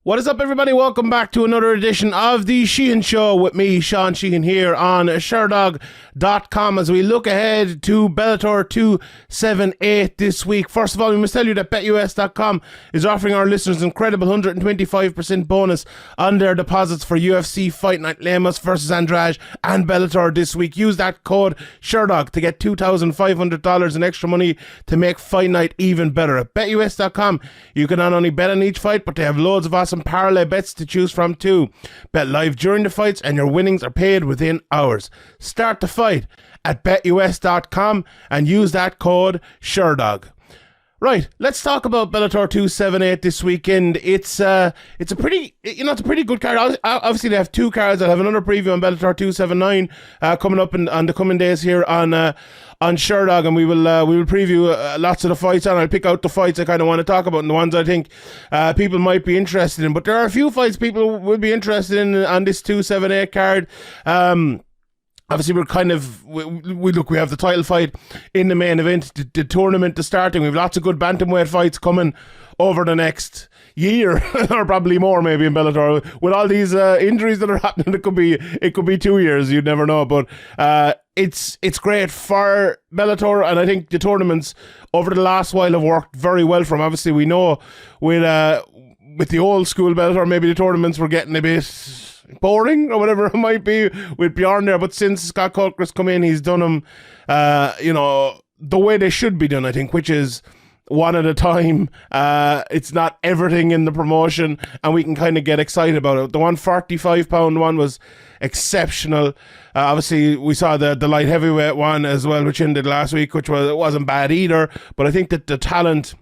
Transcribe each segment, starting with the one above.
What is up, everybody? Welcome back to another edition of the Sheehan Show with me, Sean Sheehan, here on Sherdog.com as we look ahead to Bellator 278 this week. First of all, we must tell you that BetUS.com is offering our listeners an incredible 125% bonus on their deposits for UFC Fight Night Lemos versus Andrade and Bellator this week. Use that code Sherdog to get $2,500 in extra money to make Fight Night even better. At BetUS.com, you can not only bet on each fight, but they have loads of awesome parlay bets to choose from too. Bet live during the fights and your winnings are paid within hours. Start the fight at betus.com and use that code Sherdog. Right, let's talk about Bellator 278 this weekend. It's a pretty good card. Obviously, they have two cards. I'll have another preview on Bellator 279 coming up on the coming days here on Sherdog, and we will preview lots of the fights, and I'll pick out the fights I kind of want to talk about and the ones I think people might be interested in. But there are a few fights people will be interested in on this 278 card. Obviously, we have the title fight in the main event. The tournament is starting. We have lots of good bantamweight fights coming over the next year, or probably more, maybe in Bellator. With all these injuries that are happening, it could be 2 years. You'd never know. But it's great for Bellator, and I think the tournaments over the last while have worked very well for them. Obviously, we know with the old school Bellator, maybe the tournaments were getting a bit boring or whatever it might be with Bjorn there, but since Scott Coker's come in, he's done them the way they should be done, I think, which is one at a time. It's not everything in the promotion, and we can kind of get excited about it. The 145-pound one was exceptional. Obviously, we saw the light heavyweight one as well, which ended last week, which wasn't bad either, but I think that the talent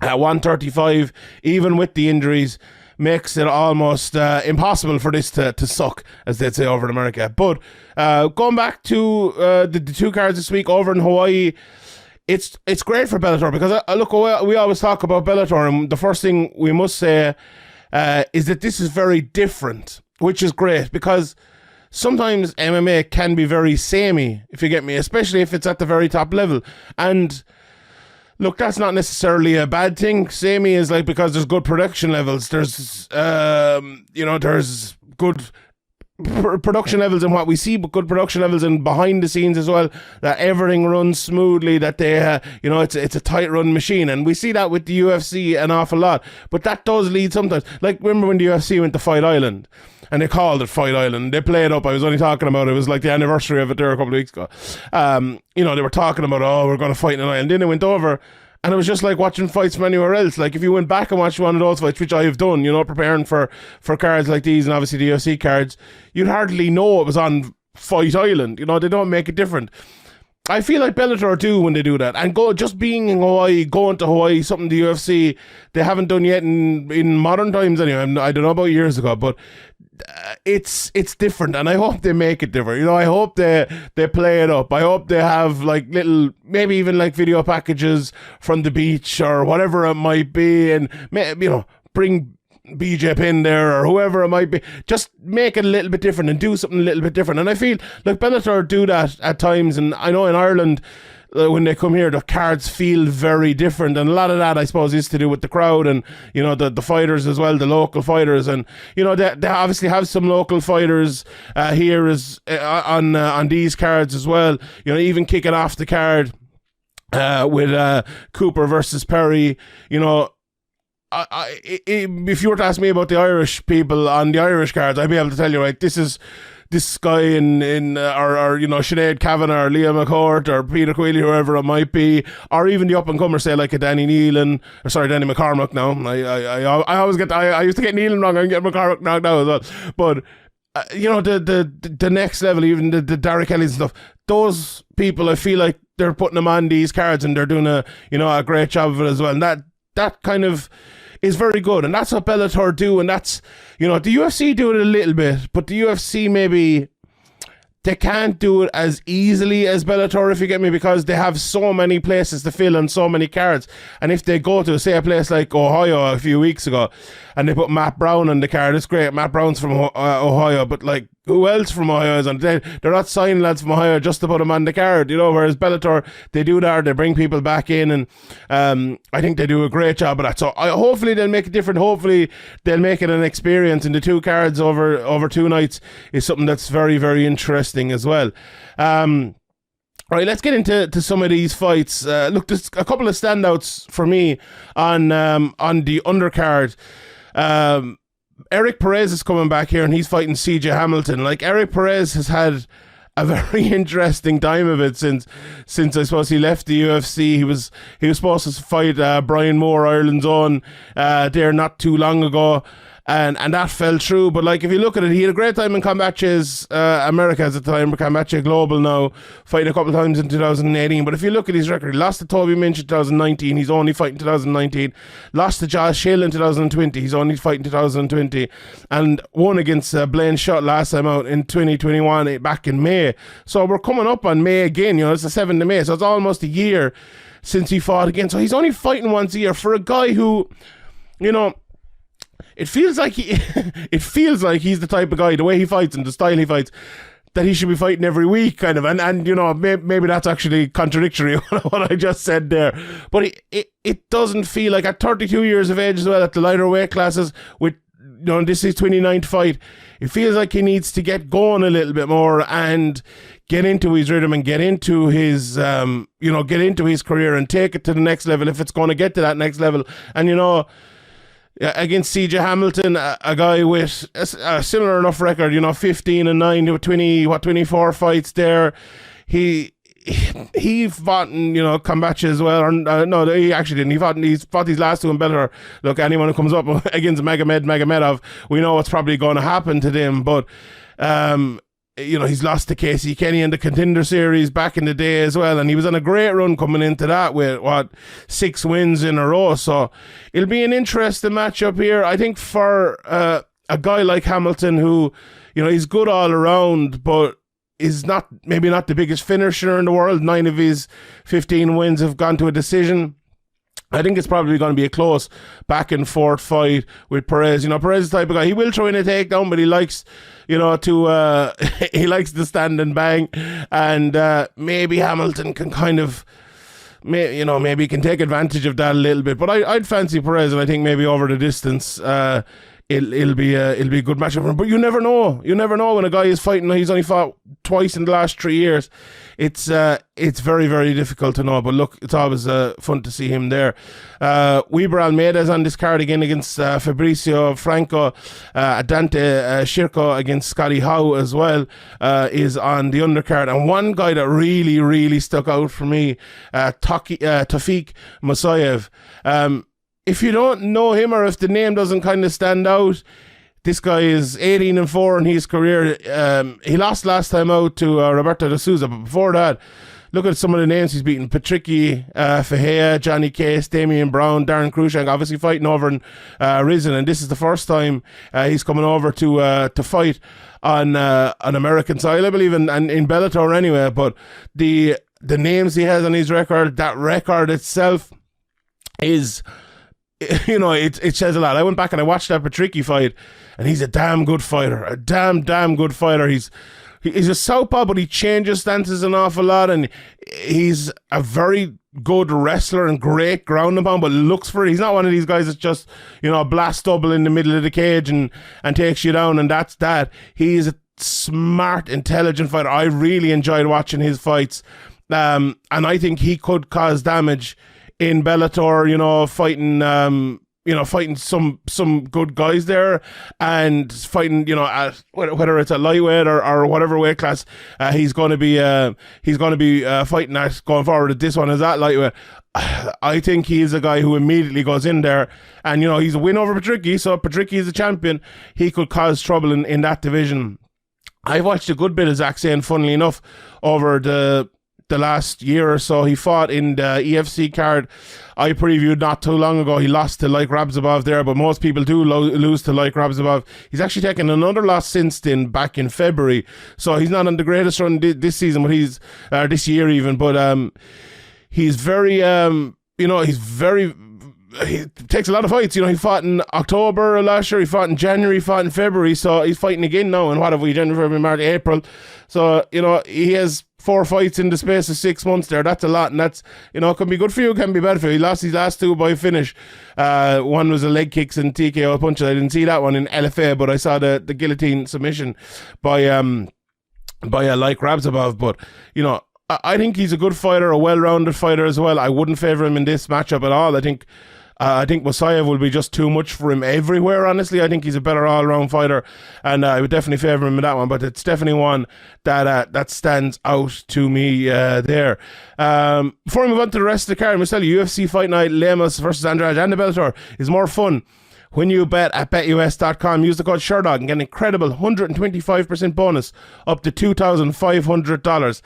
at 135, even with the injuries, makes it almost impossible for this to suck, as they'd say over in America. But going back to the two cards this week over in Hawaii, it's great for Bellator because we always talk about Bellator, and the first thing we must say is that this is very different, which is great because sometimes MMA can be very samey, if you get me, especially if it's at the very top level. And look, that's not necessarily a bad thing. Samey is like because there's good production levels. There's there's good production levels in what we see, but good production levels in behind the scenes as well. That everything runs smoothly. That they, it's a tight run machine, and we see that with the UFC an awful lot. But that does lead sometimes. Like remember when the UFC went to Fight Island, and they called it Fight Island. They played up. I was only talking about it. It was like the anniversary of it there a couple of weeks ago. They were talking about, we're going to fight in an island. Then they went over, and it was just like watching fights from anywhere else. Like if you went back and watched one of those fights, which I have done, preparing for cards like these and obviously the UFC cards, you'd hardly know it was on Fight Island. They don't make it different. I feel like Bellator do when they do that, and just being in Hawaii, going to Hawaii, something the UFC they haven't done yet in modern times anyway. I don't know about years ago, but it's different, and I hope they make it different. I hope they play it up. I hope they have like little, maybe even like video packages from the beach or whatever it might be, and bring BJ in there or whoever it might be. Just make it a little bit different and do something a little bit different. And I feel like Bellator do that at times, and I know in Ireland when they come here the cards feel very different, and a lot of that I suppose is to do with the crowd and the fighters as well, the local fighters, and they obviously have some local fighters here as on these cards as well. Even kicking off the card with Cooper versus Perry. If you were to ask me about the Irish people on the Irish cards, I'd be able to tell you, right, this is this guy in Sinead Kavanagh or Liam McCourt or Peter Queally, whoever it might be, or even the up and comer, say like a Danny Neal Danny McCormack now. I always I used to get Neal wrong, I'm getting McCormack now as well. But the next level, even the Derek Kellys and stuff, those people, I feel like they're putting them on these cards and they're doing a great job of it as well. And that kind of is very good, and that's what Bellator do, and that's the UFC do it a little bit, but the UFC maybe they can't do it as easily as Bellator, if you get me, because they have so many places to fill and so many cards. And if they go to, say, a place like Ohio a few weeks ago and they put Matt Brown on the card, it's great, Matt Brown's from Ohio, but like who else from Ohio is on? They're not signing lads from Ohio just to put them on the card, whereas Bellator, they do that, they bring people back in, and I think they do a great job of that. So hopefully they'll make it different. Hopefully they'll make it an experience, and the 2 cards over 2 nights is something that's very, very interesting as well. All right, let's get into some of these fights. Look, there's a couple of standouts for me on the undercard. Erik Perez is coming back here, and he's fighting CJ Haamilton. Like, Erik Perez has had a very interesting time of it since I suppose he left the UFC. He was supposed to fight Brian Moore, Ireland's own, there not too long ago. And that fell through. But like, if you look at it, he had a great time in Carmouche, Americas at the time, Carmouche Global now, fighting a couple of times in 2018. But if you look at his record, he lost to Toby Minch in 2019, he's only fighting 2019. Lost to Josh Hill in 2020, he's only fighting 2020. And won against Blaine Shutt last time out in 2021, back in May. So we're coming up on May again, it's the 7th of May, so it's almost a year since he fought again. So he's only fighting once a year for a guy who, it feels like he's the type of guy, the way he fights and the style he fights, that he should be fighting every week, kind of. And maybe that's actually contradictory what I just said there. But it doesn't feel like, at 32 years of age as well, at the lighter weight classes, with this is his 29th fight, it feels like he needs to get going a little bit more and get into his rhythm and get into his get into his career and take it to the next level if it's going to get to that next level. And against CJ Haamilton, a guy with a similar enough record, 15-9, 24 fights there. He fought in, Carmouche as well. No, he actually didn't. He fought these last 2 in Bellator. Look, anyone who comes up against Magomedov, we know what's probably going to happen to them. But he's lost to Casey Kenny in the Contender Series back in the day as well, and he was on a great run coming into that with 6 wins in a row. So it'll be an interesting matchup here, I think, for a guy like Haamilton, who he's good all around, but is maybe not the biggest finisher in the world. 9 of his 15 wins have gone to a decision. I think it's probably going to be a close back and forth fight with Perez. Perez is the type of guy, he will throw in a takedown, but he likes, he likes to stand and bang. And maybe Haamilton can kind of, maybe he can take advantage of that a little bit. But I'd fancy Perez, and I think maybe over the distance, it'll be a good matchup for him. But you never know. You never know when a guy is fighting. He's only fought twice in the last 3 years. It's very, very difficult to know. But look, it's always fun to see him there. Weber Almeida's on this card again against Fabricio Franco. Dante Shirko against Scotty Howe as well is on the undercard. And one guy that really, really stuck out for me, Tofiq Musayev. If you don't know him, or if the name doesn't kind of stand out, this guy is 18-4 in his career. He lost last time out to Roberto de Souza, but before that, look at some of the names he's beaten. Patricky, Fahea, Johnny Case, Damian Brown, Darren Cruikshank, obviously fighting over in Risen, and this is the first time he's coming over to fight on American soil, I believe, and in Bellator anyway. But the names he has on his record, that record itself is, it says a lot. I went back and I watched that Patricky fight, and he's a damn good fighter. A damn good fighter. He's a southpaw, but he changes stances an awful lot, and he's a very good wrestler and great ground and pound, but looks for it. He's not one of these guys that's just, blast double in the middle of the cage and takes you down, and that's that. He's a smart, intelligent fighter. I really enjoyed watching his fights, and I think he could cause damage in Bellator, fighting some good guys there, and fighting, at, whether it's at lightweight or whatever weight class he's going to be fighting at going forward. This one is at lightweight. I think he's a guy who immediately goes in there, and he's a win over Patricky, so Patricky is a champion. He could cause trouble in that division. I've watched a good bit of Zach Zane, funnily enough, over the last year or so. He fought in the EFC card I previewed not too long ago. He lost to Like Rabzabov there, but most people do lose to Like Rabzabov. He's actually taken another loss since then, back in February, so he's not on the greatest run this season, but he's this year even, but he's very he's very he takes a lot of fights. He fought in October last year, he fought in January, he fought in February, so he's fighting again now. And what have we, January, February, March, April? So, he has 4 fights in the space of 6 months there. That's a lot, and that's, it can be good for you, it can be bad for you. He lost his last 2 by finish. One was a leg kicks and TKO punches. I didn't see that one in LFA, but I saw the guillotine submission by like Rabzabov. But, I think he's a good fighter, a well-rounded fighter as well. I wouldn't favour him in this matchup at all. I think Musayev will be just too much for him everywhere, honestly. I think he's a better all-round fighter, and I would definitely favour him in that one, but it's definitely one that stands out to me there. Before we move on to the rest of the card, I must tell you, UFC Fight Night, Lemos versus Andrade and the Bellator is more fun when you bet at BetUS.com. Use the code Sherdog and get an incredible 125% bonus up to $2,500.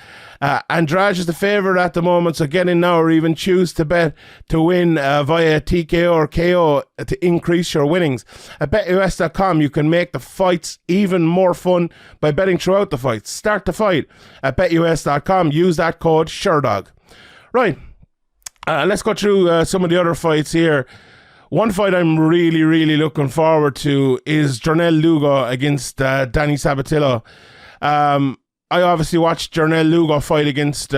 Andrade is the favourite at the moment, so get in now or even choose to bet to win via TKO or KO to increase your winnings. At BetUS.com, you can make the fights even more fun by betting throughout the fights. Start the fight at BetUS.com. Use that code Sherdog. Right, let's go through some of the other fights here. One fight I'm really, really looking forward to is Jornel Lugo against Danny Sabatello. I obviously watched Jornel Lugo fight against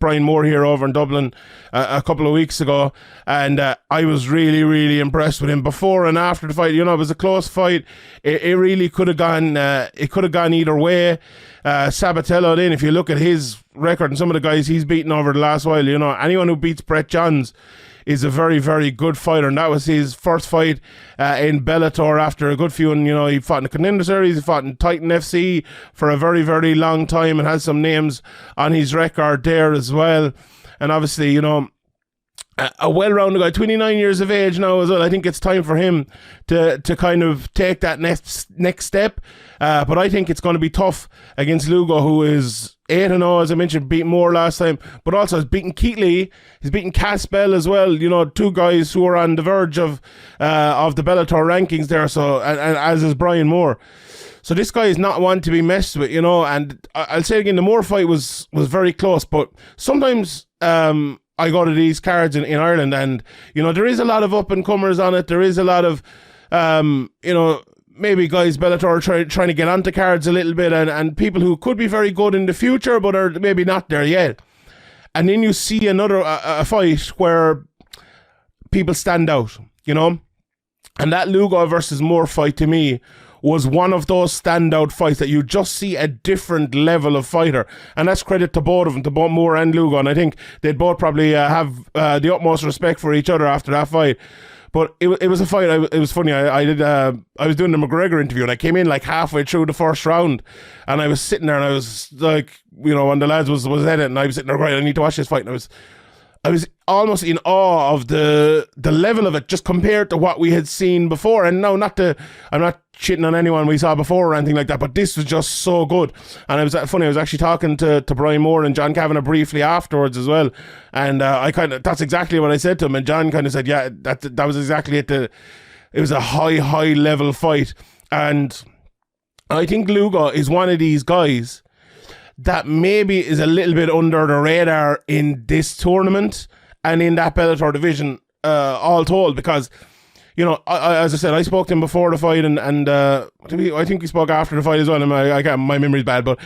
Brian Moore here over in Dublin a couple of weeks ago, and I was really, really impressed with him before and after the fight. It was a close fight. It really could have gone. It could have gone either way. Sabatello, then, if you look at his record and some of the guys he's beaten over the last while, anyone who beats Brett Johns is a very, very good fighter, and that was his first fight in Bellator after a good few. And he fought in the Contender Series, he fought in Titan FC for a very, very long time, and has some names on his record there as well. And obviously, a well-rounded guy, 29 years of age now as well. I think it's time for him to kind of take that next step. But I think it's going to be tough against Lugo, who is 8-0, as I mentioned, beat Moore last time, but also has beaten Keatley, he's beaten Caspel as well. 2 guys who are on the verge of the Bellator rankings there. So, and as is Brian Moore. So this guy is not one to be messed with, and I'll say again, the Moore fight was very close, but sometimes I go to these cards in Ireland, and there is a lot of up-and-comers on it. There is a lot of maybe guys Bellator trying to get onto cards a little bit, and people who could be very good in the future but are maybe not there yet. And then you see another a fight where people stand out, and that Lugo versus Moore fight to me was one of those standout fights that you just see a different level of fighter, and that's credit to both of them, to both Moore and Lugo, and I think they'd both probably have the utmost respect for each other after that fight. But it was a fight. It was funny. I was doing the McGregor interview, and I came in like halfway through the first round, and I was sitting there, and I was like, one of the lads was editing, and I was sitting there going, I need to watch this fight, and I was almost in awe of the level of it, just compared to what we had seen before. And no, I'm not shitting on anyone we saw before or anything like that, but this was just so good. And it was funny, I was actually talking to Brian Moore and John Kavanagh briefly afterwards as well, and that's exactly what I said to him, and John kind of said, yeah, that was exactly it. It was a high level fight, and I think Lugo is one of these guys that maybe is a little bit under the radar in this tournament and in that Bellator division, all told, because as I said, I spoke to him before the fight, and I think we spoke after the fight as well. And my memory's bad, but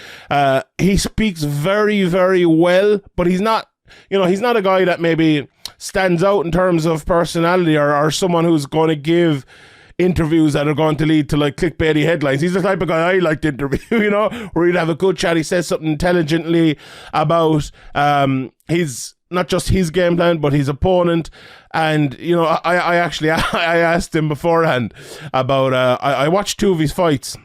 he speaks very, very well. But he's not, he's not a guy that maybe stands out in terms of personality or someone who's going to give interviews that are going to lead to like clickbaity headlines. He's the type of guy I like to interview, where he'd have a good chat. He says something intelligently about his, not just his game plan, but his opponent. And I actually I asked him beforehand about I watched 2 of his fights.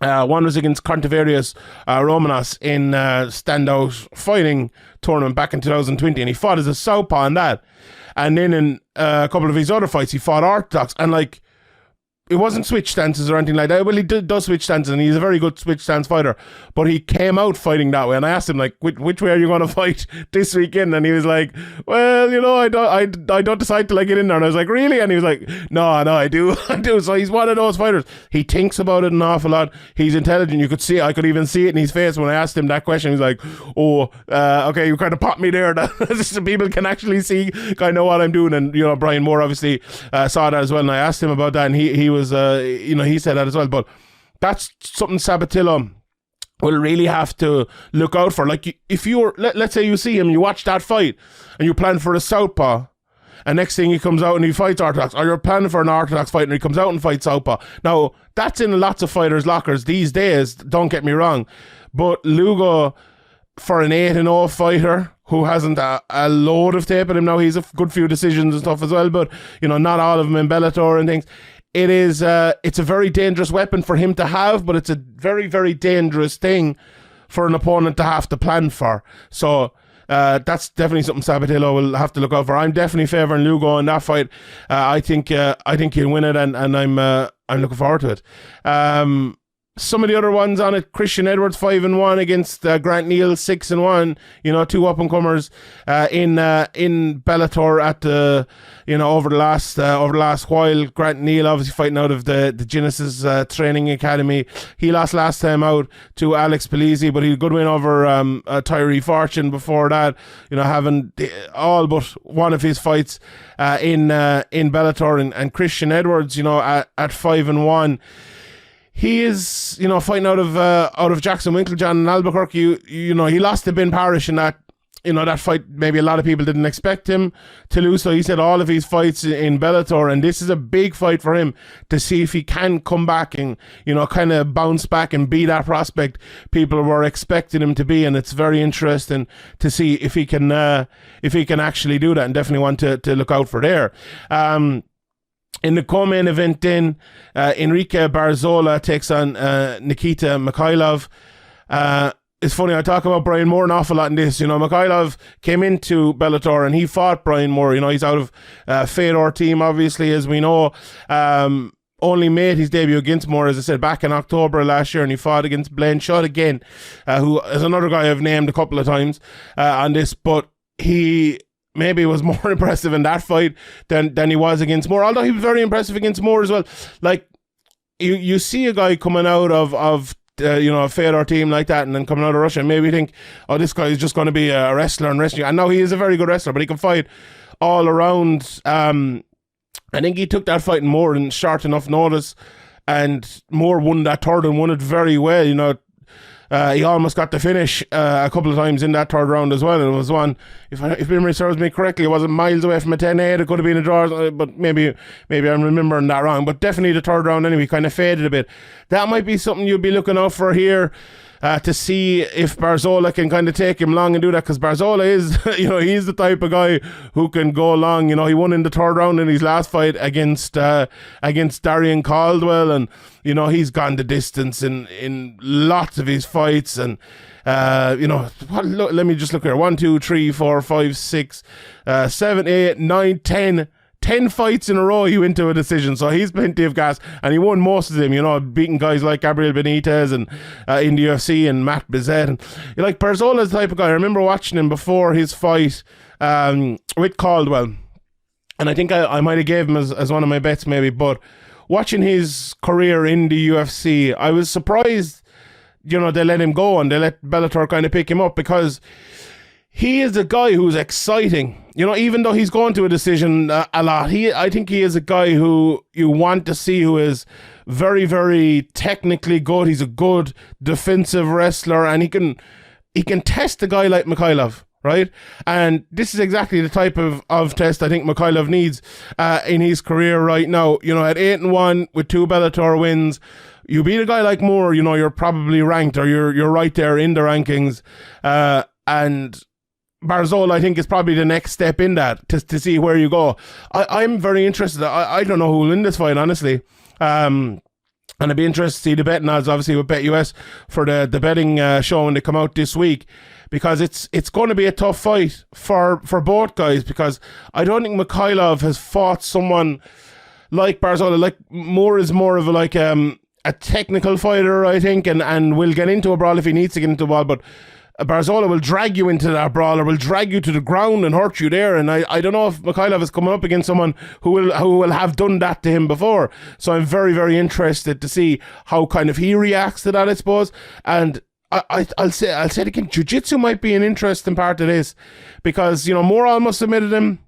One was against Contiverius Romanos in standout fighting tournament back in 2020, and he fought as a southpaw in that. And then in a couple of his other fights, he fought orthodox, and like, it wasn't switch stances or anything like that. Well, he does switch stances, and he's a very good switch stance fighter. But he came out fighting that way, and I asked him, like, which way are you going to fight this weekend? And he was like, well, you know, I don't decide till I get in there. And I was like, really? And he was like, no, I do. So he's one of those fighters. He thinks about it an awful lot. He's intelligent. You could see, I could even see it in his face when I asked him that question. He's like, okay, you kind of popped me there. So people can actually see kind of what I'm doing. And, you know, Brian Moore obviously saw that as well. And I asked him about that, and he was, you know, he said that as well. But that's something Sabatello will really have to look out for. Like, if you're, let's say you see him, you watch that fight, and you plan for a southpaw, and next thing he comes out and he fights orthodox, or you're planning for an orthodox fight and he comes out and fights southpaw. Now, that's in lots of fighters' lockers these days, don't get me wrong. But Lugo, for an 8-0 fighter who hasn't a load of tape at him now, he's a good few decisions and stuff as well, but, you know, not all of them in Bellator and things. It's a very dangerous weapon for him to have, but it's a very, very dangerous thing for an opponent to have to plan for. So that's definitely something Sabatello will have to look out for. I'm definitely favouring Lugo in that fight. I think he'll win it, and I'm looking forward to it. Some of the other ones on it: Christian Edwards 5-1 against Grant Neal 6-1. You know, two up and comers in Bellator at the, you know, over the last while. Grant Neal obviously fighting out of the Genesis Training Academy. He lost last time out to Alex Polizzi, but he had a good win over Tyree Fortune before that. You know, having all but one of his fights in Bellator, and Christian Edwards, you know, at 5-1. He is, you know, fighting out of Jackson Winklejohn in Albuquerque. You know, he lost to Ben Parrish in that, you know, that fight. Maybe a lot of people didn't expect him to lose. So he said all of his fights in Bellator, and this is a big fight for him to see if he can come back and, you know, kind of bounce back and be that prospect people were expecting him to be. And it's very interesting to see if he can actually do that, and definitely want to look out for there. In the co-main event then, Enrique Barzola takes on Nikita Mikhailov. It's funny, I talk about Brian Moore an awful lot in this. You know, Mikhailov came into Bellator and he fought Brian Moore. You know, he's out of Fedor team, obviously, as we know. Only made his debut against Moore, as I said, back in October last year, and he fought against Blanchard again, who is another guy I've named a couple of times on this, but he maybe was more impressive in that fight than he was against Moore, although he was very impressive against Moore as well. Like, you see a guy coming out of you know, a Fedor team like that, and then coming out of Russia, and maybe you think, oh, this guy is just going to be a wrestler and wrestling. And now he is a very good wrestler, but he can fight all around. I think he took that fight in Moore in short enough notice, and Moore won that third and won it very well. You know, he almost got the finish a couple of times in that third round as well. And it was one, if memory serves me correctly, it wasn't miles away from a 10-8. It could have been a draw, but maybe I'm remembering that wrong. But definitely the third round anyway kind of faded a bit. That might be something you'll be looking out for here, to see if Barzola can kind of take him long and do that, because Barzola is, you know, he's the type of guy who can go long. You know, he won in the third round in his last fight against Darian Caldwell, and, you know, he's gone the distance in lots of his fights. And you know, let me just look here: 1, 2, 3, 4, 5, 6, 7, 8, 9, 10 fights in a row he went to a decision, so he's plenty of gas, and he won most of them, you know, beating guys like Gabriel Benitez and in the UFC, and Matt Bizet. And, you know, like, Barzola's the type of guy, I remember watching him before his fight with Caldwell, and I think I might have gave him as one of my bets maybe, but watching his career in the UFC, I was surprised, you know, they let him go and they let Bellator kind of pick him up, because he is a guy who's exciting. You know, even though he's going to a decision a lot, I think he is a guy who you want to see, who is very, very technically good. He's a good defensive wrestler, and he can test a guy like Mikhailov, right? And this is exactly the type of test I think Mikhailov needs in his career right now. You know, at 8-1 with 2 Bellator wins, you beat a guy like Moore, you know, you're probably ranked, or you're right there in the rankings, and Barzola, I think, is probably the next step in that, to see where you go. I'm very interested. I don't know who will win this fight, honestly. And I'd be interested to see the betting odds, obviously, with BetUS for the betting show when they come out this week, because it's going to be a tough fight for both guys, because I don't think Mikhailov has fought someone like Barzola, like Moore is more of a technical fighter, I think, and will get into a brawl if he needs to get into a brawl, but Barzola will drag you into that brawl, or will drag you to the ground and hurt you there. And I don't know if Mikhailov is coming up against someone who will have done that to him before. So I'm very, very interested to see how kind of he reacts to that, I suppose. And I'll say it again, jiu-jitsu might be an interesting part of this, because, you know, Moore almost submitted him.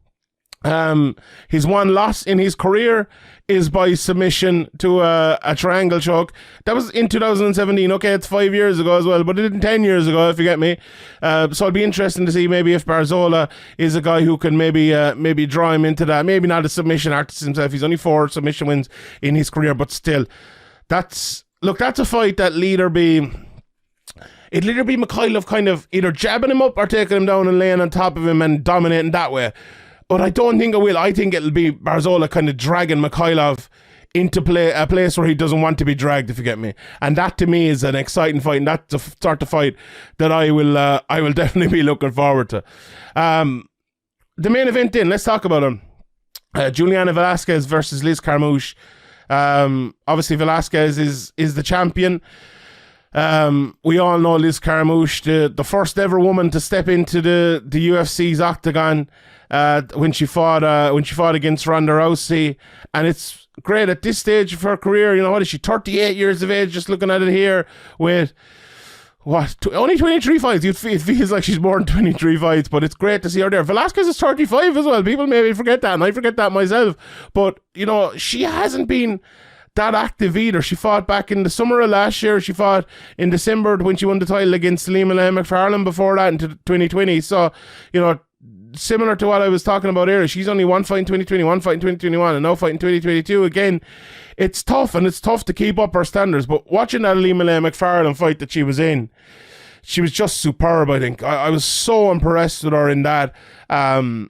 His one loss in his career is by submission to a triangle choke. That was in 2017. Okay, it's 5 years ago as well, but it didn't 10 years ago, if you get me. So it'll be interesting to see maybe if Barzola is a guy who can maybe draw him into that. Maybe not a submission artist himself. He's only 4 submission wins in his career, but still, that's a fight that'll either be Mikhailov kind of either jabbing him up or taking him down and laying on top of him and dominating that way. But I don't think it will. I think it'll be Barzola kind of dragging Mikhailov into a place where he doesn't want to be dragged, if you get me. And that to me is an exciting fight, and that's the sort of fight that I will definitely be looking forward to. The main event then, let's talk about him. Juliana Velasquez versus Liz Carmouche. Obviously Velasquez is the champion. We all know Liz Carmouche, the first ever woman to step into the UFC's octagon, when she fought against Ronda Rousey, and it's great at this stage of her career. You know, what is she, 38 years of age? Just looking at it here, with only 23 fights. It feels like she's more than 23 fights, but it's great to see her there. Velasquez is 35 as well. People maybe forget that, and I forget that myself. But you know, she hasn't been that active either. She fought back in the summer of last year. She fought in December when she won the title against Liam McFarlane before that into 2020. So, you know, similar to what I was talking about earlier, she's only one fight in 2020, one fight in 2021, and now fight in 2022. Again, it's tough, and it's tough to keep up her standards. But watching that Liam McFarlane fight that she was in, she was just superb, I think. I was so impressed with her in that. You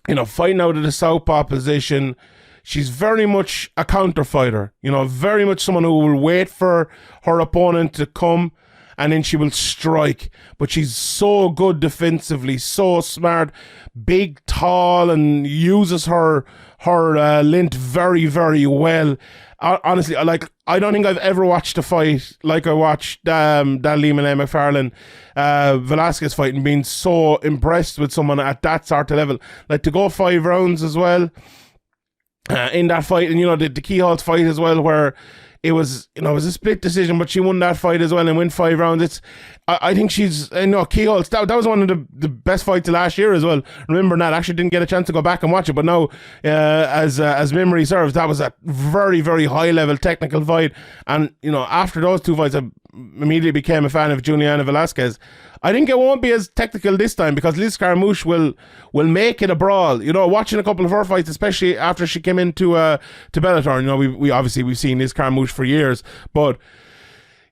know, fighting out of the southpaw position. She's very much a counter fighter, you know, very much someone who will wait for her opponent to come and then she will strike. But she's so good defensively, so smart, big, tall, and uses her length very, very well. Honestly, I don't think I've ever watched a fight like I watched that Liam McFarlane Velasquez fight, and being so impressed with someone at that sort of level. Like, to go 5 rounds as well. In that fight, and you know, the Keyholt fight as well, where it was, you know, it was a split decision, but she won that fight as well and went 5 rounds. I think she's, you know, Keyholt, that was one of the best fights of last year as well. Remember that, actually didn't get a chance to go back and watch it, but now, as memory serves, that was a very, very high level technical fight. And you know, after those 2 fights, I immediately became a fan of Juliana Velasquez. I think it won't be as technical this time, because Liz Carmouche will make it a brawl. You know, watching a couple of her fights, especially after she came into to Bellator. You know, we obviously we've seen Liz Carmouche for years, but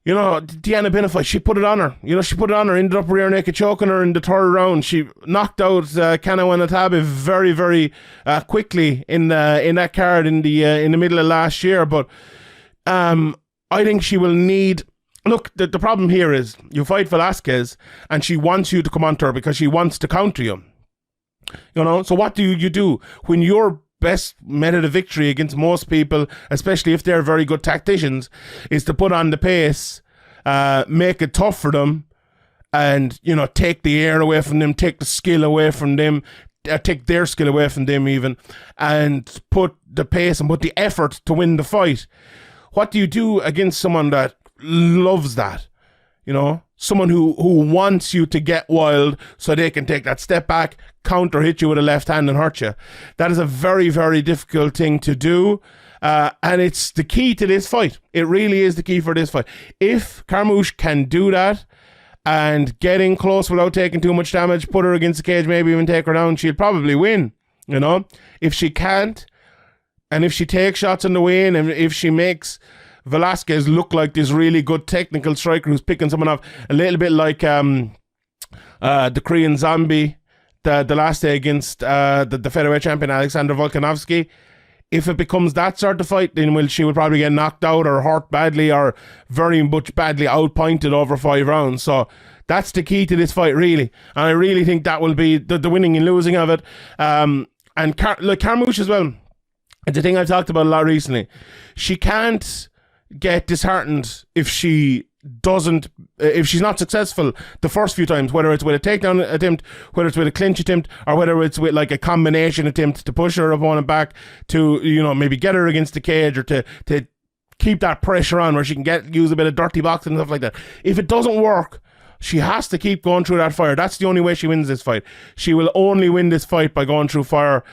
you know, Deanna Bennett fight, she put it on her. You know, she put it on her. Ended up rear naked choking her in the 3rd round. She knocked out Kana Wanatabe very, very quickly in that card in the middle of last year. But I think she will need. Look, the problem here is you fight Velasquez and she wants you to come onto her because she wants to counter you. You know, so what do you do when your best method of victory against most people, especially if they're very good tacticians, is to put on the pace, make it tough for them, and, you know, take the air away from them, take the skill away from them, take their skill away from them even, and put the pace and put the effort to win the fight. What do you do against someone that loves that? You know, someone who wants you to get wild so they can take that step back, counter hit you with a left hand and hurt you. That is a very, very difficult thing to do. And it's the key to this fight. It really is the key for this fight. If Carmouche can do that and get in close without taking too much damage, put her against the cage, maybe even take her down, she'll probably win. You know, if she can't, and if she takes shots on the way in, and if she makes Velasquez look like this really good technical striker who's picking someone off, a little bit like the Korean Zombie the last day against the featherweight champion Alexander Volkanovski. If it becomes that sort of fight, then she will probably get knocked out or hurt badly or very much badly outpointed over 5 rounds. So that's the key to this fight, really. And I really think that will be the winning and losing of it. And Carmouche as well. It's a thing I've talked about a lot recently. She can't get disheartened if she's not successful the first few times, whether it's with a takedown attempt, whether it's with a clinch attempt, or whether it's with like a combination attempt to push her opponent back to, maybe get her against the cage, or to keep that pressure on where she can use a bit of dirty boxing and stuff like that. If it doesn't work, she has to keep going through that fire. That's the only way she wins this fight. She will only win this fight by going through fire.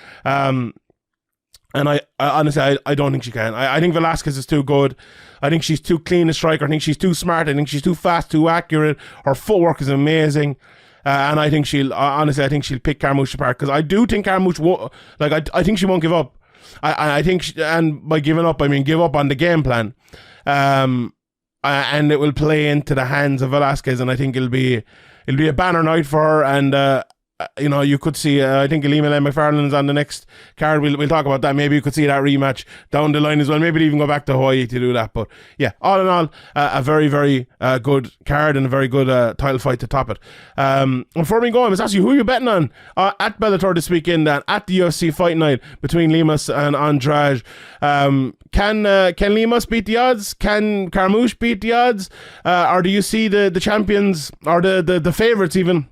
And I honestly, I don't think she can. I think Velasquez is too good. I think she's too clean a striker. I think she's too smart. I think she's too fast, too accurate. Her footwork is amazing. And I think she'll pick Carmouche apart, because I do think Carmouche won't, I think she won't give up. I think, and by giving up, I mean give up on the game plan. And it will play into the hands of Velasquez, and I think it'll be a banner night for her. And you could see, I think Alima McFarlane's on the next card. We'll talk about that. Maybe you could see that rematch down the line as well. Maybe even go back to Hawaii to do that. But yeah, all in all, a very, very good card, and a very good title fight to top it. Before we go, I must ask you, who are you betting on at Bellator this weekend, and at the UFC Fight Night between Limas and Andrade? Can Limas beat the odds? Can Carmouche beat the odds? Or do you see the champions, or the favourites even,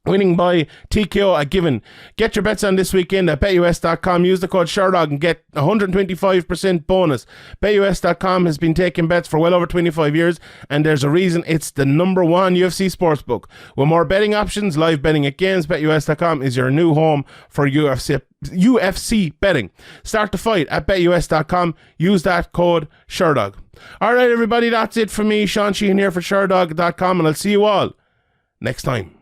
winning by TKO at given? Get your bets on this weekend at BetUS.com. Use the code Sherdog and get 125% bonus. BetUS.com has been taking bets for well over 25 years, and there's a reason it's the #1 UFC sportsbook. With more betting options, live betting at games, BetUS.com is your new home for UFC betting. Start the fight at BetUS.com. Use that code Sherdog. All right, everybody, that's it for me. Sean Sheehan here for Sherdog.com, and I'll see you all next time.